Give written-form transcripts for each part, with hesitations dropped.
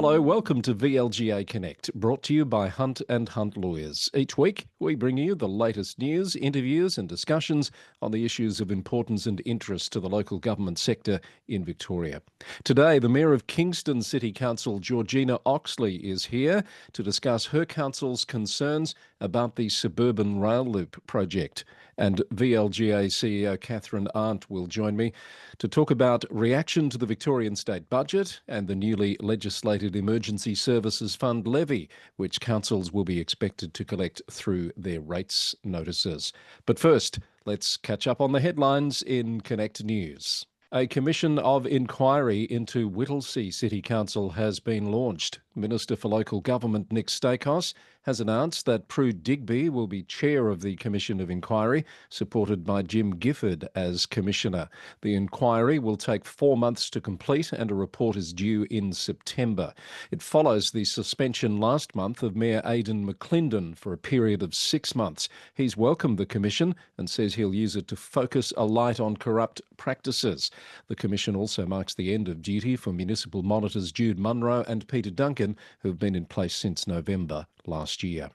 Hello, welcome to VLGA Connect, brought to you by Hunt and Hunt Lawyers. Each week, we bring you the latest news, interviews and discussions on the issues of importance and interest to the local government sector in Victoria. Today, the Mayor of Kingston City Council, Georgina Oxley, is here to discuss her council's concerns about the Suburban Rail Loop project. And VLGA CEO Catherine Arndt will join me to talk about reaction to the Victorian state budget and the newly legislated Emergency Services Fund levy, which councils will be expected to collect through their rates notices. But first, let's catch up on the headlines in Connect News. A commission of inquiry into Whittlesea City Council has been launched. Minister for Local Government Nick Stakos has announced that Prue Digby will be chair of the Commission of Inquiry, supported by Jim Gifford as Commissioner. The inquiry will take 4 months to complete and a report is due in September. It follows the suspension last month of Mayor Aidan McClendon for a period of 6 months. He's welcomed the Commission and says he'll use it to focus a light on corrupt practices. The Commission also marks the end of duty for municipal monitors Jude Munro and Peter Duncan, who have been in place since November last year.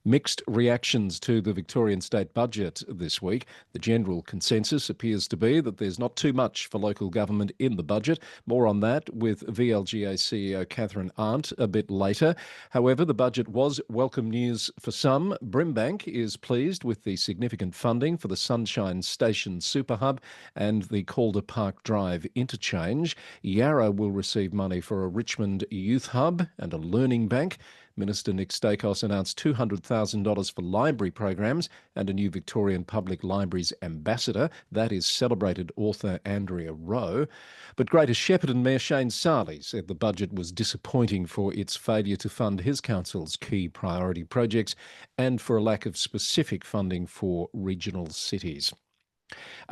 Mixed reactions to the Victorian state budget this week. The general consensus appears to be that there's not too much for local government in the budget. More on that with VLGA CEO Catherine Arndt a bit later. However, the budget was welcome news for some. Brimbank is pleased with the significant funding for the Sunshine Station Super Hub and the Calder Park Drive interchange. Yarra will receive money for a Richmond Youth Hub and a Learning Bank. Minister Nick Stakos announced $200,000 for library programs and a new Victorian Public Libraries ambassador. That is celebrated author Andrea Rowe. But Greater Shepparton Mayor Shane Sarley said the budget was disappointing for its failure to fund his council's key priority projects and for a lack of specific funding for regional cities.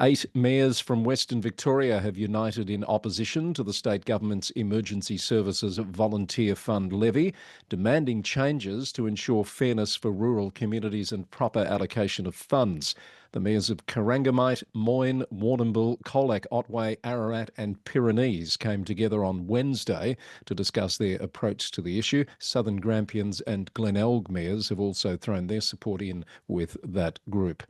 8 mayors from Western Victoria have united in opposition to the state government's Emergency Services Volunteer Fund levy, demanding changes to ensure fairness for rural communities and proper allocation of funds. The mayors of Corangamite, Moyne, Warrnambool, Colac, Otway, Ararat and Pyrenees came together on Wednesday to discuss their approach to the issue. Southern Grampians and Glenelg mayors have also thrown their support in with that group.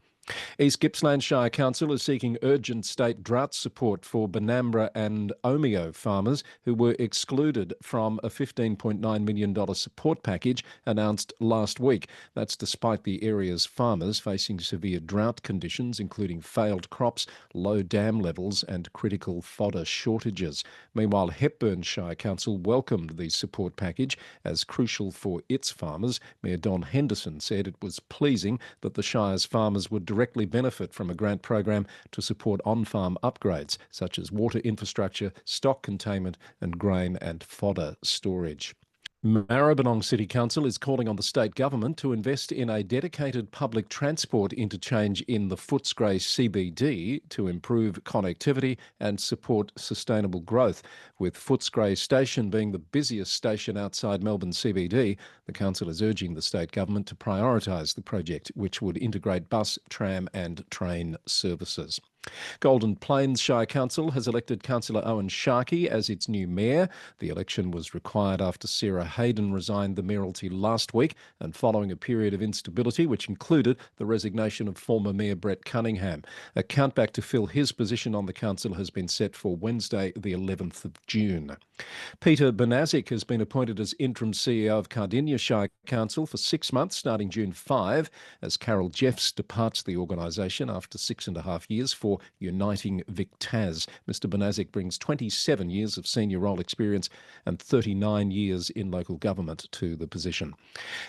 East Gippsland Shire Council is seeking urgent state drought support for Benambra and Omeo farmers who were excluded from a $15.9 million support package announced last week. That's despite the area's farmers facing severe drought conditions, including failed crops, low dam levels and critical fodder shortages. Meanwhile, Hepburn Shire Council welcomed the support package as crucial for its farmers. Mayor Don Henderson said it was pleasing that the Shire's farmers would directly benefit from a grant program to support on-farm upgrades such as water infrastructure, stock containment and grain and fodder storage. Maribyrnong City Council is calling on the state government to invest in a dedicated public transport interchange in the Footscray CBD to improve connectivity and support sustainable growth. With Footscray Station being the busiest station outside Melbourne CBD, the council is urging the state government to prioritise the project, which would integrate bus, tram and train services. Golden Plains Shire Council has elected Councillor Owen Sharkey as its new mayor. The election was required after Sarah Hayden resigned the mayoralty last week and following a period of instability which included the resignation of former Mayor Brett Cunningham. A countback to fill his position on the council has been set for Wednesday the 11th of June. Peter Bonazic has been appointed as interim CEO of Cardinia Shire Council for 6 months starting June 5 as Carol Jeffs departs the organisation after 6.5 years for Uniting VicTas. Mr Bonazic brings 27 years of senior role experience and 39 years in local government to the position.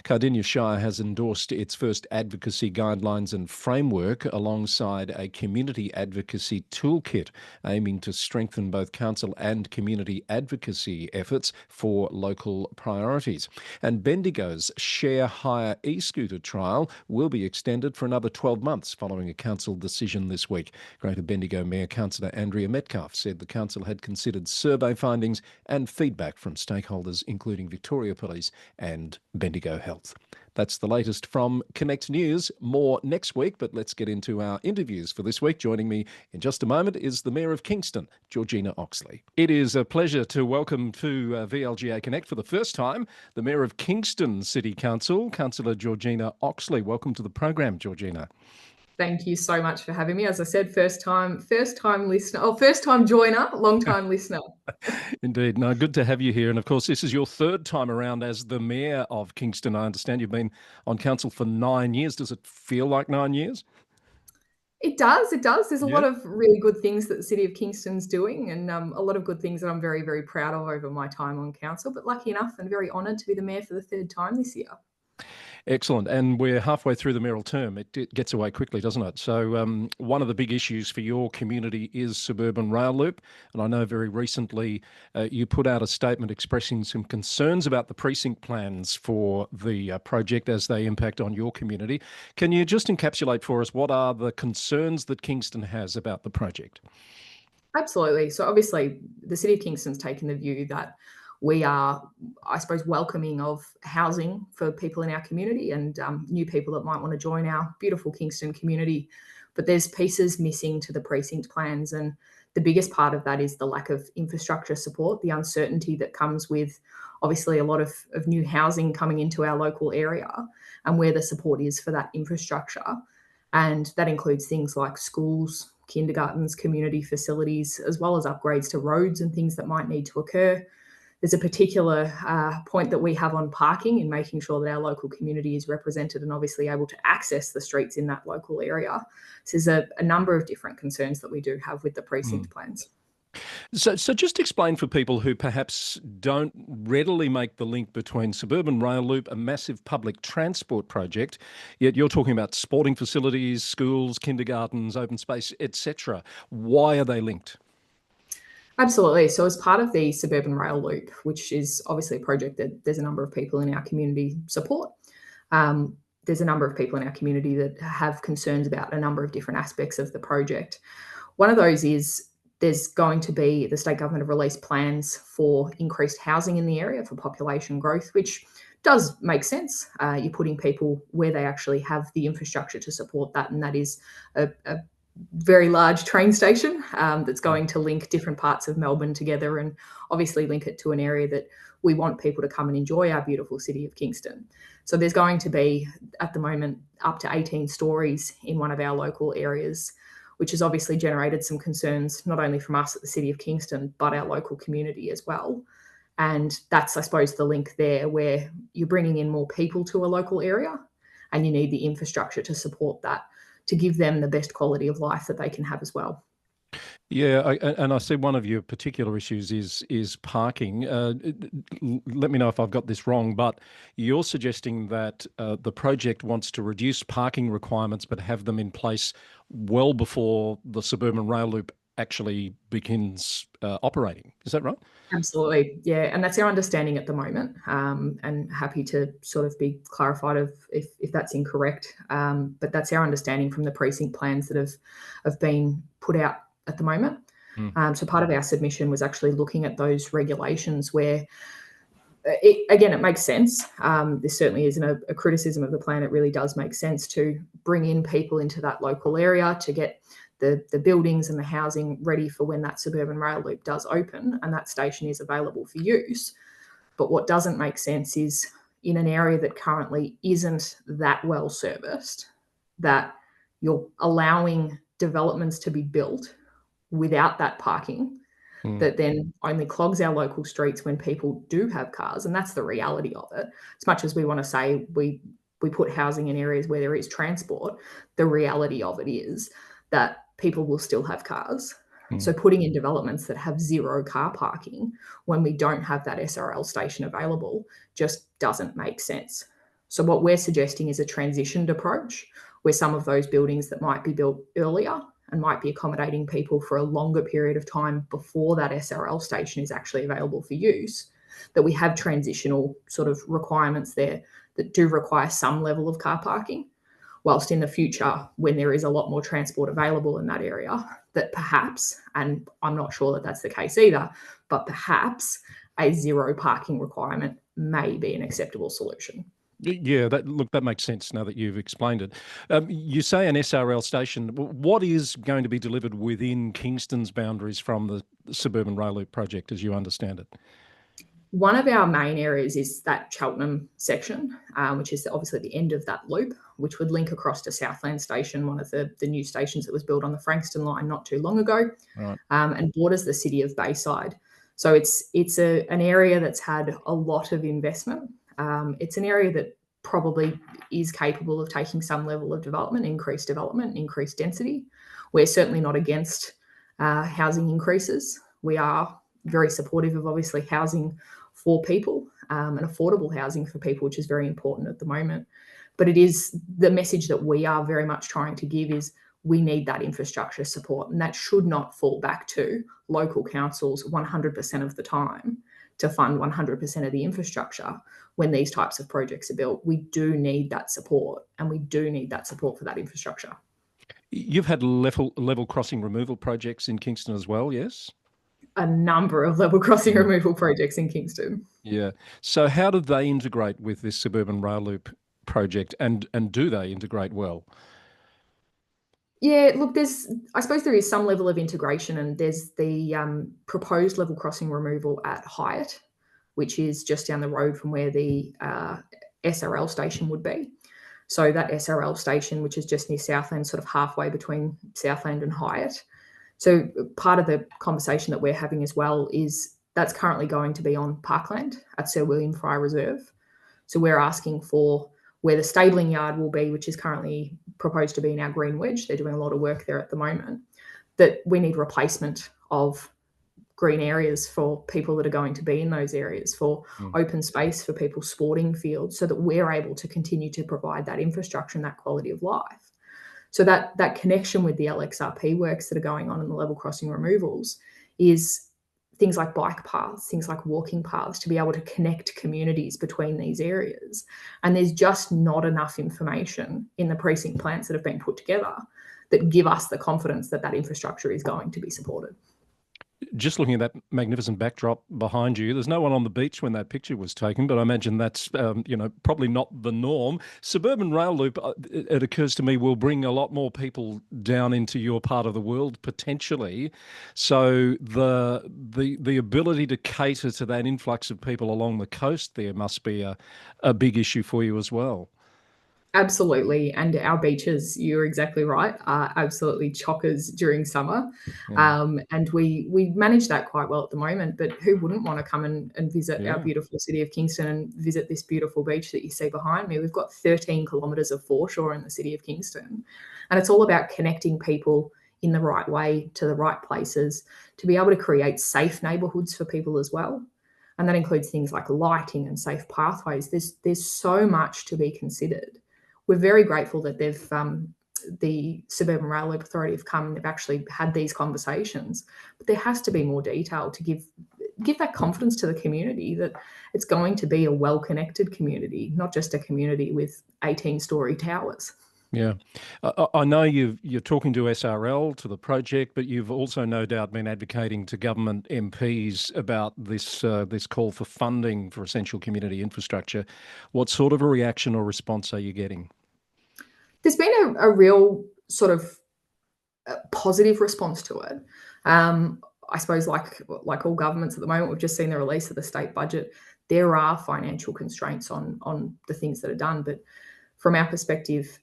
Cardinia Shire has endorsed its first advocacy guidelines and framework alongside a community advocacy toolkit aiming to strengthen both council and community advocacy efforts for local priorities. And Bendigo's Share Hire e-scooter trial will be extended for another 12 months following a council decision this week. Greater Bendigo Mayor Councillor Andrea Metcalfe said the council had considered survey findings and feedback from stakeholders including Victoria Police and Bendigo Health. That's the latest from Connect News. More next week, but let's get into our interviews for this week. Joining me in just a moment is the Mayor of Kingston, Georgina Oxley. It is a pleasure to welcome to VLGA Connect for the first time the Mayor of Kingston City Council, Councillor Georgina Oxley. Welcome to the program, Georgina. Thank you so much for having me. As I said, first time listener, first time joiner, long time listener. Indeed. No, good to have you here. And of course, this is your third time around as the Mayor of Kingston. I understand you've been on council for 9 years. Does it feel like 9 years? It does. There's a lot of really good things that the City of Kingston's doing, and a lot of good things that I'm very, very proud of over my time on council, but lucky enough and very honoured to be the Mayor for the third time this year. Excellent. And we're halfway through the mayoral term. It gets away quickly, doesn't it? So one of the big issues for your community is suburban rail loop. And I know very recently you put out a statement expressing some concerns about the precinct plans for the project as they impact on your community. Can you just encapsulate for us what are the concerns that Kingston has about the project? Absolutely. So obviously the City of Kingston's taken the view that we are, I suppose, welcoming of housing for people in our community and new people that might want to join our beautiful Kingston community. But there's pieces missing to the precinct plans. And the biggest part of that is the lack of infrastructure support, the uncertainty that comes with obviously a lot of new housing coming into our local area and where the support is for that infrastructure. And that includes things like schools, kindergartens, community facilities, as well as upgrades to roads and things that might need to occur. There's a particular point that we have on parking in making sure that our local community is represented and obviously able to access the streets in that local area. So there's a number of different concerns that we do have with the precinct plans. So just explain for people who perhaps don't readily make the link between suburban rail loop, a massive public transport project, yet you're talking about sporting facilities, schools, kindergartens, open space, etc. Why are they linked? Absolutely. So as part of the suburban rail loop, which is obviously a project that there's a number of people in our community support, there's a number of people in our community that have concerns about a number of different aspects of the project. One of those is there's going to be, the state government have released plans for increased housing in the area for population growth, which does make sense. You're putting people where they actually have the infrastructure to support that, and that is a very large train station that's going to link different parts of Melbourne together and obviously link it to an area that we want people to come and enjoy our beautiful city of Kingston. So there's going to be, at the moment, up to 18 stories in one of our local areas, which has obviously generated some concerns, not only from us at the City of Kingston, but our local community as well. And that's, I suppose, the link there where you're bringing in more people to a local area and you need the infrastructure to support that, to give them the best quality of life that they can have as well. Yeah, and I see one of your particular issues is parking. Let me know if I've got this wrong, but you're suggesting that the project wants to reduce parking requirements but have them in place well before the suburban rail loop actually begins operating. Is that right? Absolutely. Yeah. And that's our understanding at the moment. And happy to sort of be clarified if that's incorrect. But that's our understanding from the precinct plans that have been put out at the moment. So part of our submission was actually looking at those regulations where, it makes sense. There certainly isn't a criticism of the plan. It really does make sense to bring in people into that local area to get the buildings and the housing ready for when that suburban rail loop does open and that station is available for use. But what doesn't make sense is in an area that currently isn't that well serviced, that you're allowing developments to be built without that parking that then only clogs our local streets when people do have cars. And that's the reality of it. As much as we want to say we put housing in areas where there is transport, the reality of it is that people will still have cars. So putting in developments that have zero car parking when we don't have that SRL station available just doesn't make sense. So what we're suggesting is a transitioned approach where some of those buildings that might be built earlier and might be accommodating people for a longer period of time before that SRL station is actually available for use, that we have transitional sort of requirements there that do require some level of car parking, whilst in the future, when there is a lot more transport available in that area, that perhaps, and I'm not sure that that's the case either, but perhaps a zero parking requirement may be an acceptable solution. Yeah, that makes sense now that you've explained it. You say an SRL station. What is going to be delivered within Kingston's boundaries from the suburban rail loop project, as you understand it? One of our main areas is that Cheltenham section, which is obviously the end of that loop, which would link across to Southland Station, one of the new stations that was built on the Frankston line not too long ago, Right. and borders the city of Bayside. So it's an area that's had a lot of investment. It's an area that probably is capable of taking some level of development, increased density. We're certainly not against housing increases. We are very supportive of obviously housing for people and affordable housing for people, which is very important at the moment. But it is the message that we are very much trying to give is we need that infrastructure support, and that should not fall back to local councils 100% of the time to fund 100% of the infrastructure when these types of projects are built. We do need that support, and we do need that support for that infrastructure. You've had level crossing removal projects in Kingston as well, yes? A number of level crossing removal projects in Kingston. Yeah. So how do they integrate with this suburban rail loop project, and do they integrate well? Yeah, look, I suppose there is some level of integration, and there's the proposed level crossing removal at Hyatt, which is just down the road from where the SRL station would be. So that SRL station, which is just near Southland, sort of halfway between Southland and Hyatt. So part of the conversation that we're having as well is that's currently going to be on parkland at Sir William Fry Reserve. So we're asking for where the stabling yard will be, which is currently proposed to be in our Green Wedge. They're doing a lot of work there at the moment. That we need replacement of green areas for people that are going to be in those areas, for open space for people's sporting fields, so that we're able to continue to provide that infrastructure and that quality of life. So that connection with the LXRP works that are going on in the level crossing removals is things like bike paths, things like walking paths, to be able to connect communities between these areas. And there's just not enough information in the precinct plans that have been put together that give us the confidence that that infrastructure is going to be supported. Just looking at that magnificent backdrop behind you, there's no one on the beach when that picture was taken, but I imagine that's probably not the norm. Suburban rail loop, it occurs to me, will bring a lot more people down into your part of the world potentially. So the ability to cater to that influx of people along the coast there must be a big issue for you as well. Absolutely. And our beaches, you're exactly right, are absolutely chockers during summer. Yeah. And we manage that quite well at the moment. But who wouldn't want to come and visit our Yeah. beautiful city of Kingston and visit this beautiful beach that you see behind me? We've got 13 kilometres of foreshore in the city of Kingston. And it's all about connecting people in the right way to the right places to be able to create safe neighbourhoods for people as well. And that includes things like lighting and safe pathways. There's so much to be considered. We're very grateful that the Suburban Rail Loop Authority have come and they've actually had these conversations. But there has to be more detail to give that confidence to the community that it's going to be a well-connected community, not just a community with 18-story towers. Yeah. I know you're talking to SRL, to the project, but you've also no doubt been advocating to government MPs about this call for funding for essential community infrastructure. What sort of a reaction or response are you getting? There's been a real sort of positive response to it. I suppose like all governments at the moment, we've just seen the release of the state budget. There are financial constraints on the things that are done, but from our perspective,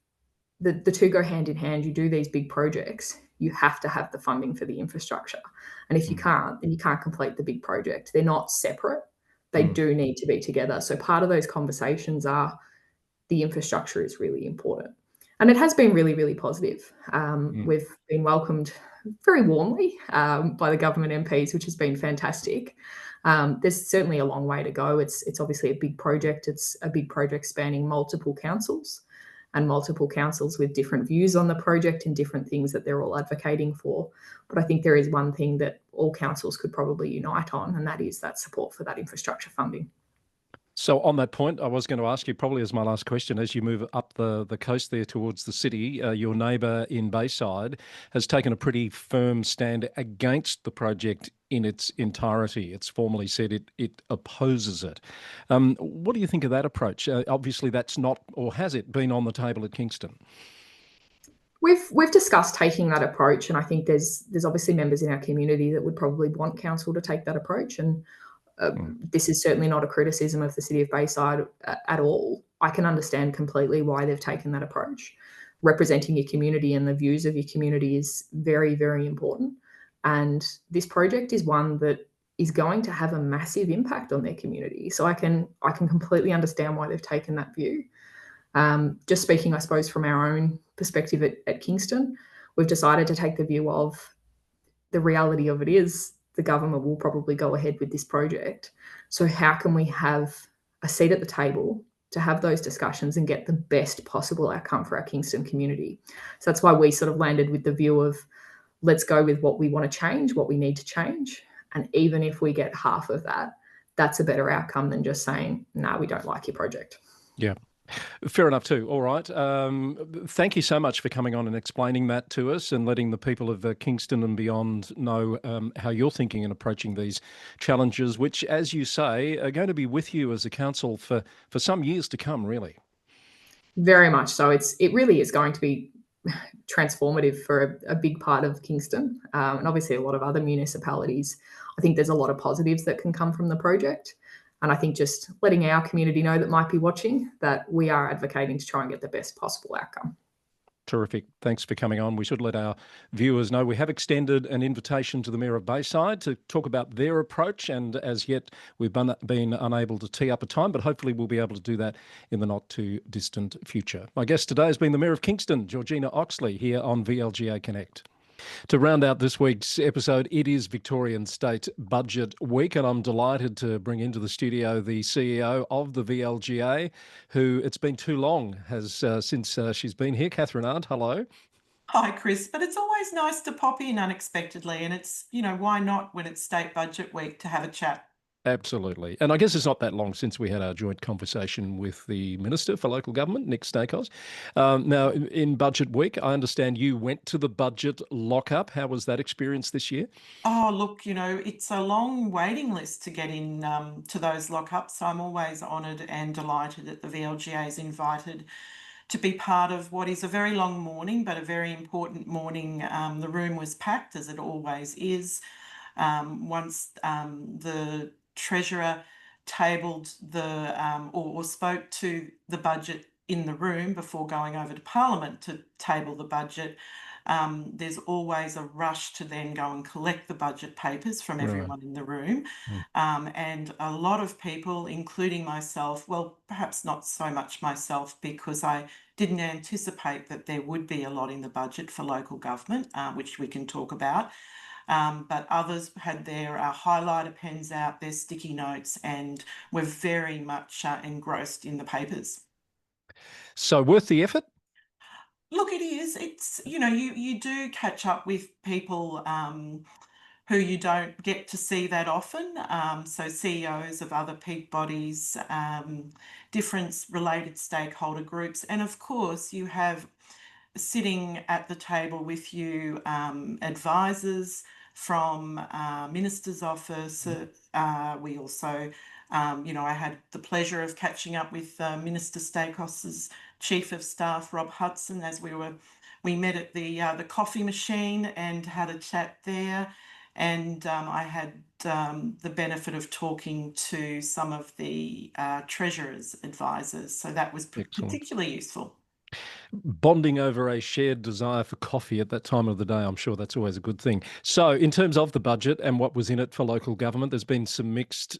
the two go hand in hand. You do these big projects, you have to have the funding for the infrastructure. And if you can't, then you can't complete the big project. They're not separate. They do need to be together. So part of those conversations are the infrastructure is really important. And it has been really, really positive. We've been welcomed very warmly by the government MPs, which has been fantastic. There's certainly a long way to go. It's obviously a big project. It's a big project spanning multiple councils and multiple councils with different views on the project and different things that they're all advocating for. But I think there is one thing that all councils could probably unite on, and that is that support for that infrastructure funding. So on that point, I was going to ask you probably as my last question, as you move up the coast there towards the city, your neighbour in Bayside has taken a pretty firm stand against the project in its entirety. It's formally said it opposes it. What do you think of that approach? Obviously, that's not, or has it been on the table at Kingston? We've discussed taking that approach, and I think there's obviously members in our community that would probably want council to take that approach. And this is certainly not a criticism of the City of Bayside at all. I can understand completely why they've taken that approach. Representing your community and the views of your community is very, very important. And this project is one that is going to have a massive impact on their community. So I can completely understand why they've taken that view. Just speaking, I suppose, from our own perspective at Kingston, we've decided to take the view of the reality of it is the government will probably go ahead with this project. So how can we have a seat at the table to have those discussions and get the best possible outcome for our Kingston community? So that's why we sort of landed with the view of let's go with what we want to change, what we need to change. And even if we get half of that, that's a better outcome than just saying, no, we don't like your project. Yeah. Fair enough too. All right. Thank you so much for coming on and explaining that to us and letting the people of Kingston and beyond know how you're thinking and approaching these challenges, which, as you say, are going to be with you as a council for some years to come, really. Very much so. It really is going to be transformative for a big part of Kingston, and obviously a lot of other municipalities. I think there's a lot of positives that can come from the project. And I think just letting our community know that might be watching that we are advocating to try and get the best possible outcome. Terrific. Thanks for coming on. We should let our viewers know we have extended an invitation to the Mayor of Bayside to talk about their approach, and as yet we've been unable to tee up a time, but hopefully we'll be able to do that in the not too distant future. My guest today has been the Mayor of Kingston, Georgina Oxley, here on VLGA Connect. To round out this week's episode, it is Victorian State Budget Week, and I'm delighted to bring into the studio the CEO of the VLGA, who it's been too long since she's been here. Catherine Arndt, hello. Hi, Chris. But it's always nice to pop in unexpectedly, and it's, why not when it's State Budget Week to have a chat? Absolutely. And I guess it's not that long since we had our joint conversation with the Minister for Local Government, Nick Stakos. Now, in Budget Week, I understand you went to the budget lockup. How was that experience this year? Oh, look, it's a long waiting list to get in to those lockups. So I'm always honoured and delighted that the VLGA is invited to be part of what is a very long morning, but a very important morning. The room was packed, as it always is. Once the Treasurer tabled or spoke to the budget in the room before going over to Parliament to table the budget, there's always a rush to then go and collect the budget papers from everyone in the room. And a lot of people, including myself, well, perhaps not so much myself because I didn't anticipate that there would be a lot in the budget for local government, which we can talk about. But others had their highlighter pens out, their sticky notes, and were very much engrossed in the papers. So worth the effort? Look, it is. It's, you do catch up with people who you don't get to see that often. So CEOs of other peak bodies, different related stakeholder groups. And of course, you have sitting at the table with you advisors from Minister's office. We also, I had the pleasure of catching up with Minister Stakos's Chief of Staff, Rob Hudson, as we met at the coffee machine and had a chat there. And I had the benefit of talking to some of the Treasurer's advisors. So that was particularly useful. Bonding over a shared desire for coffee at that time of the day, I'm sure that's always a good thing. So in terms of the budget and what was in it for local government, there's been some mixed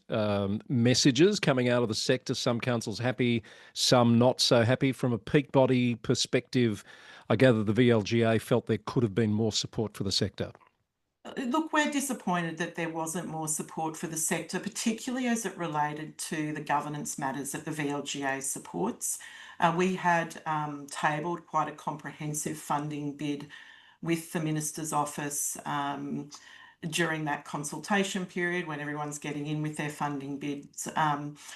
messages coming out of the sector. Some councils happy, some not so happy. From a peak body perspective, I gather the VLGA felt there could have been more support for the sector. Look, we're disappointed that there wasn't more support for the sector, particularly as it related to the governance matters that the VLGA supports. We had tabled quite a comprehensive funding bid with the Minister's office during that consultation period when everyone's getting in with their funding bids.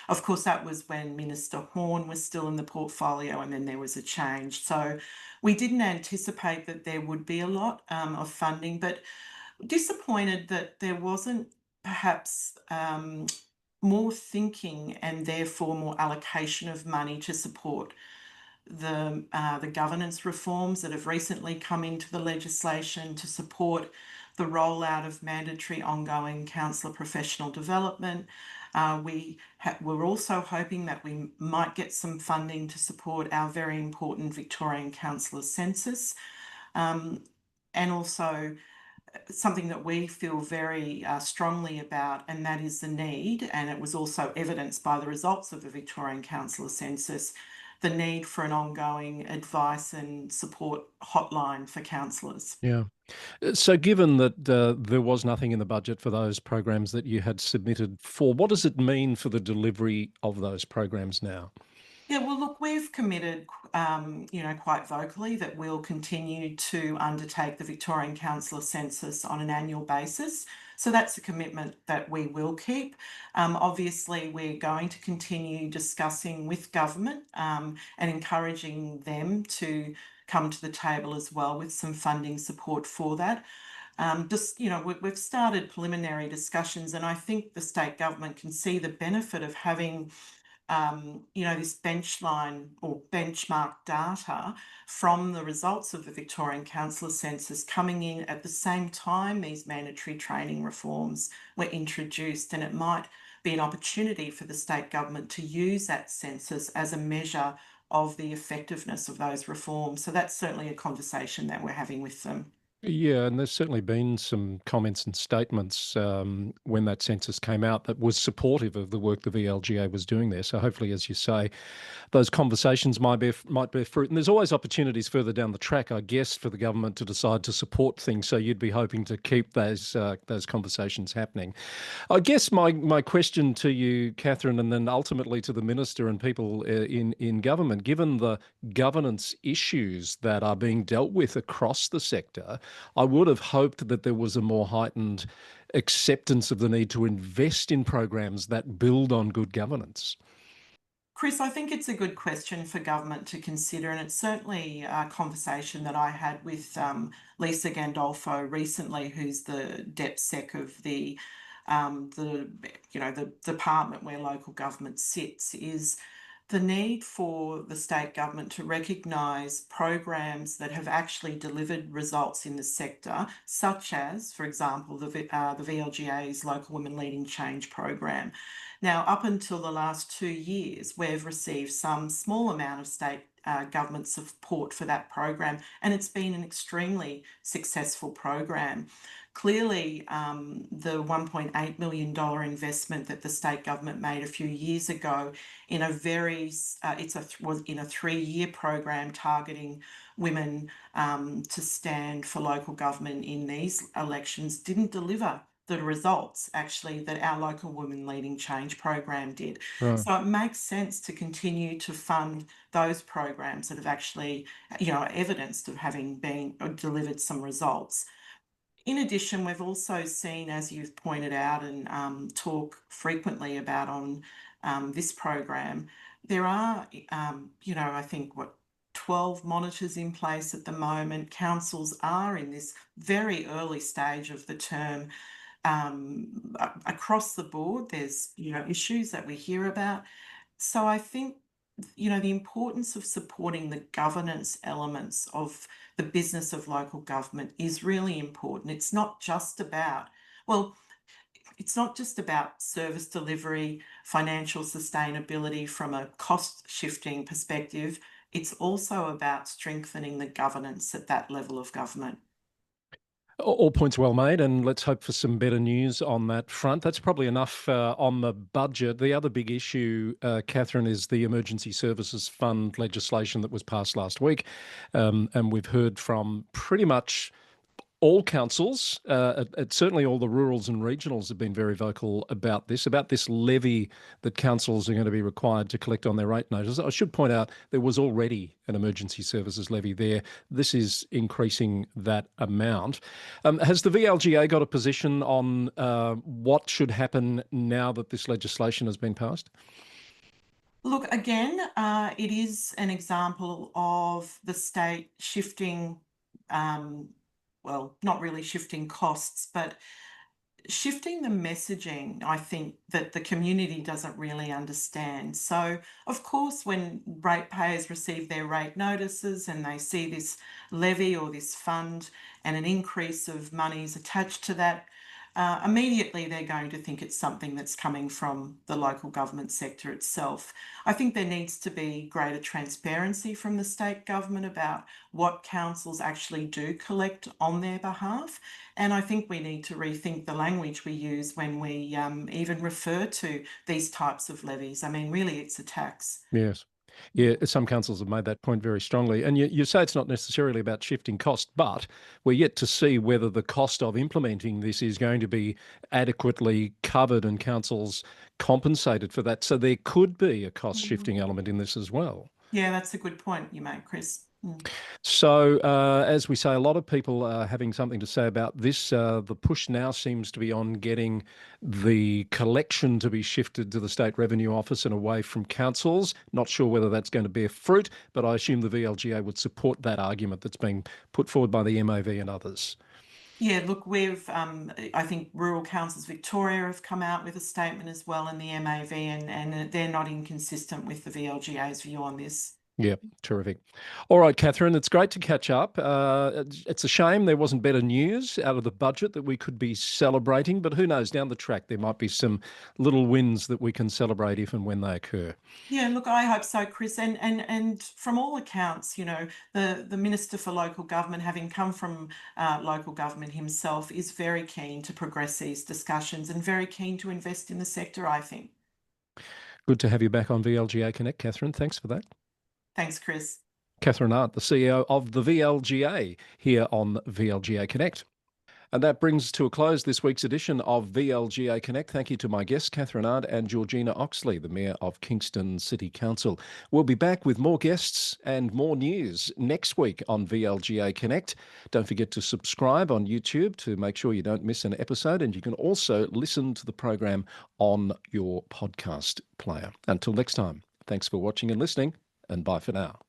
Of course, that was when Minister Horn was still in the portfolio, and then there was a change. So we didn't anticipate that there would be a lot of funding, but disappointed that there wasn't perhaps more thinking and therefore more allocation of money to support the governance reforms that have recently come into the legislation to support the rollout of mandatory ongoing councillor professional development. We're also hoping that we might get some funding to support our very important Victorian councillor census, and also something that we feel very strongly about, and that is the need, and it was also evidenced by the results of the Victorian councillor census, the need for an ongoing advice and support hotline for councillors. Yeah. So, given that there was nothing in the budget for those programs that you had submitted for, what does it mean for the delivery of those programs now? Yeah, well, look, we've committed, quite vocally that we'll continue to undertake the Victorian councillor census on an annual basis. So that's a commitment that we will keep. Obviously, we're going to continue discussing with government and encouraging them to come to the table as well with some funding support for that. We've started preliminary discussions, and I think the state government can see the benefit of having this benchline or benchmark data from the results of the Victorian councillor census coming in at the same time these mandatory training reforms were introduced, and it might be an opportunity for the state government to use that census as a measure of the effectiveness of those reforms. So that's certainly a conversation that we're having with them. Yeah, and there's certainly been some comments and statements when that census came out that was supportive of the work the VLGA was doing there. So hopefully, as you say, those conversations might bear fruit. And there's always opportunities further down the track, I guess, for the government to decide to support things. So you'd be hoping to keep those conversations happening. I guess my question to you, Catherine, and then ultimately to the minister and people in government, given the governance issues that are being dealt with across the sector, I would have hoped that there was a more heightened acceptance of the need to invest in programs that build on good governance. Chris, I think it's a good question for government to consider, and it's certainly a conversation that I had with Lisa Gandolfo recently, who's the DepSec of the department where local government sits, is the need for the state government to recognise programs that have actually delivered results in the sector, such as, for example, the VLGA's Local Women Leading Change program. Now, up until the last 2 years, we've received some small amount of state government support for that program, and it's been an extremely successful program. Clearly, the $1.8 million investment that the state government made a few years ago in a was in a 3-year program targeting women to stand for local government in these elections didn't deliver the results actually that our Local Women Leading Change program did. Right. So it makes sense to continue to fund those programs that have actually, evidenced of having been delivered some results. In addition, we've also seen, as you've pointed out and talk frequently about on this program, there are, I think, 12 monitors in place at the moment. Councils are in this very early stage of the term. Across the board, there's, issues that we hear about. So I think, the importance of supporting the governance elements of the business of local government is really important. It's not just about service delivery, financial sustainability from a cost shifting perspective. It's also about strengthening the governance at that level of government. All points well made, and let's hope for some better news on that front. That's probably enough on the budget. The other big issue, Catherine, is the Emergency Services Fund legislation that was passed last week. And we've heard from pretty much all councils, certainly all the rurals and regionals have been very vocal about this levy that councils are going to be required to collect on their rate notices. I should point out there was already an emergency services levy there. This is increasing that amount. Has the VLGA got a position on what should happen now that this legislation has been passed? Look, again, it is an example of the state shifting well, not really shifting costs, but shifting the messaging, I think, that the community doesn't really understand. So, of course, when ratepayers receive their rate notices and they see this levy or this fund and an increase of monies attached to that, immediately they're going to think it's something that's coming from the local government sector itself. I think there needs to be greater transparency from the state government about what councils actually do collect on their behalf. And I think we need to rethink the language we use when we even refer to these types of levies. I mean, really, it's a tax. Yes. Yeah, some councils have made that point very strongly. And you say it's not necessarily about shifting cost, but we're yet to see whether the cost of implementing this is going to be adequately covered and councils compensated for that. So there could be a cost shifting element in this as well. Yeah, that's a good point you make, Chris. So, as we say, a lot of people are having something to say about this. The push now seems to be on getting the collection to be shifted to the State Revenue Office and away from councils. Not sure whether that's going to bear fruit, but I assume the VLGA would support that argument that's being put forward by the MAV and others. Yeah, look, I think Rural Councils Victoria have come out with a statement as well in the MAV, and they're not inconsistent with the VLGA's view on this. Yeah, terrific. All right, Catherine, it's great to catch up. It's a shame there wasn't better news out of the budget that we could be celebrating, but who knows, down the track there might be some little wins that we can celebrate if and when they occur. Yeah, look, I hope so, Chris. And from all accounts, the Minister for Local Government, having come from local government himself, is very keen to progress these discussions and very keen to invest in the sector, I think. Good to have you back on VLGA Connect, Catherine. Thanks for that. Thanks, Chris. Catherine Arndt, the CEO of the VLGA, here on VLGA Connect. And that brings to a close this week's edition of VLGA Connect. Thank you to my guests, Catherine Arndt and Georgina Oxley, the Mayor of Kingston City Council. We'll be back with more guests and more news next week on VLGA Connect. Don't forget to subscribe on YouTube to make sure you don't miss an episode. And you can also listen to the program on your podcast player. Until next time, thanks for watching and listening, and bye for now.